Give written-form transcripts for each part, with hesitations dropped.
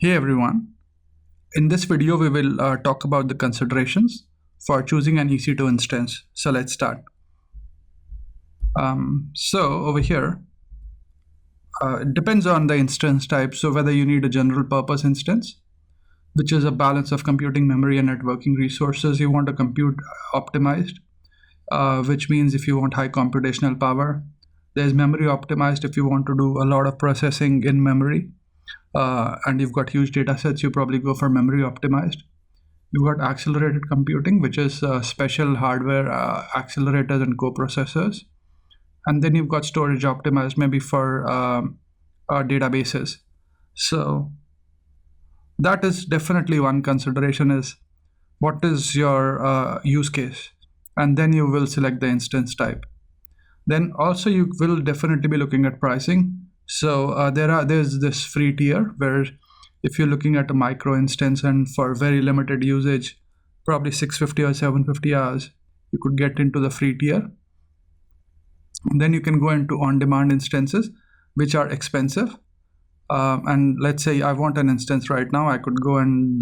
Hey everyone, in this video we will talk about the considerations for choosing an EC2 instance. So let's start. So over here, it depends on the instance type. So whether you need a general purpose instance, which is a balance of computing memory and networking resources. You want a compute optimized, which means if you want high computational power. There's memory optimized if you want to do a lot of processing in memory. And you've got huge data sets, you probably go for memory optimized. You've got accelerated computing, which is special hardware accelerators and coprocessors. And then you've got storage optimized, maybe for databases. So that is definitely one consideration, is what is your use case, and then you will select the instance type. Then also you will definitely be looking at pricing. So there's this free tier where if you're looking at a micro instance and for very limited usage, probably 650 or 750 hours, you could get into the free tier. And then you can go into on-demand instances, which are expensive. And let's say I want an instance right now, I could go and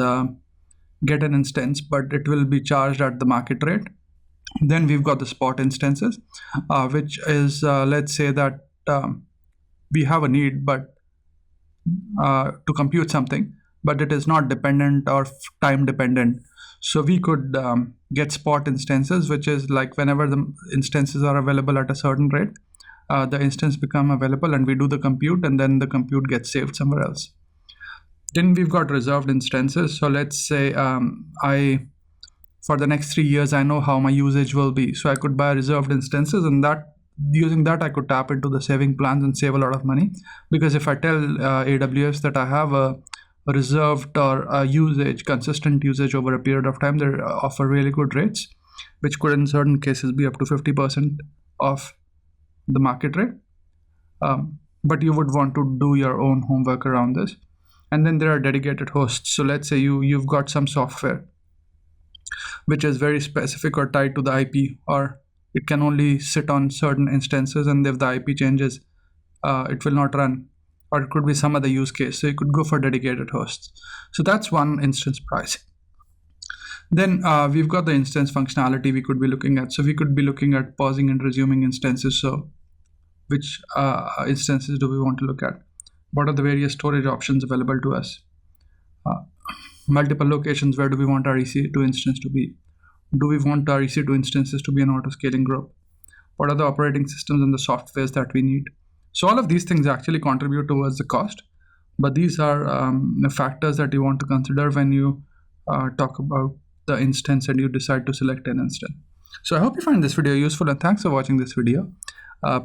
get an instance, but it will be charged at the market rate. Then we've got the spot instances, which is let's say that we have a need but to compute something, but it is not dependent or time dependent. So we could get spot instances, which is like whenever the instances are available at a certain rate, the instance become available and we do the compute, and then the compute gets saved somewhere else. Then we've got reserved instances. So let's say for the next 3 years, I know how my usage will be. So I could buy reserved instances, and using that I could tap into the saving plans and save a lot of money. Because if I tell AWS that I have a reserved or a consistent usage over a period of time, they offer really good rates, which could in certain cases be up to 50% of the market rate. But you would want to do your own homework around this. And then there are dedicated hosts. So let's say you've got some software which is very specific or tied to the IP, or it can only sit on certain instances, and if the IP changes, it will not run, or it could be some other use case. So you could go for dedicated hosts. So that's one instance price. Then we've got the instance functionality we could be looking at. So we could be looking at pausing and resuming instances. So which instances do we want to look at? What are the various storage options available to us? Multiple locations, where do we want our EC2 instance to be? Do we want our EC2 instances to be an auto-scaling group? What are the operating systems and the softwares that we need? So all of these things actually contribute towards the cost, but these are the factors that you want to consider when you talk about the instance and you decide to select an instance. So I hope you find this video useful, and thanks for watching this video.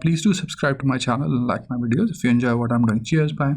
Please do subscribe to my channel and like my videos if you enjoy what I'm doing. Cheers, bye.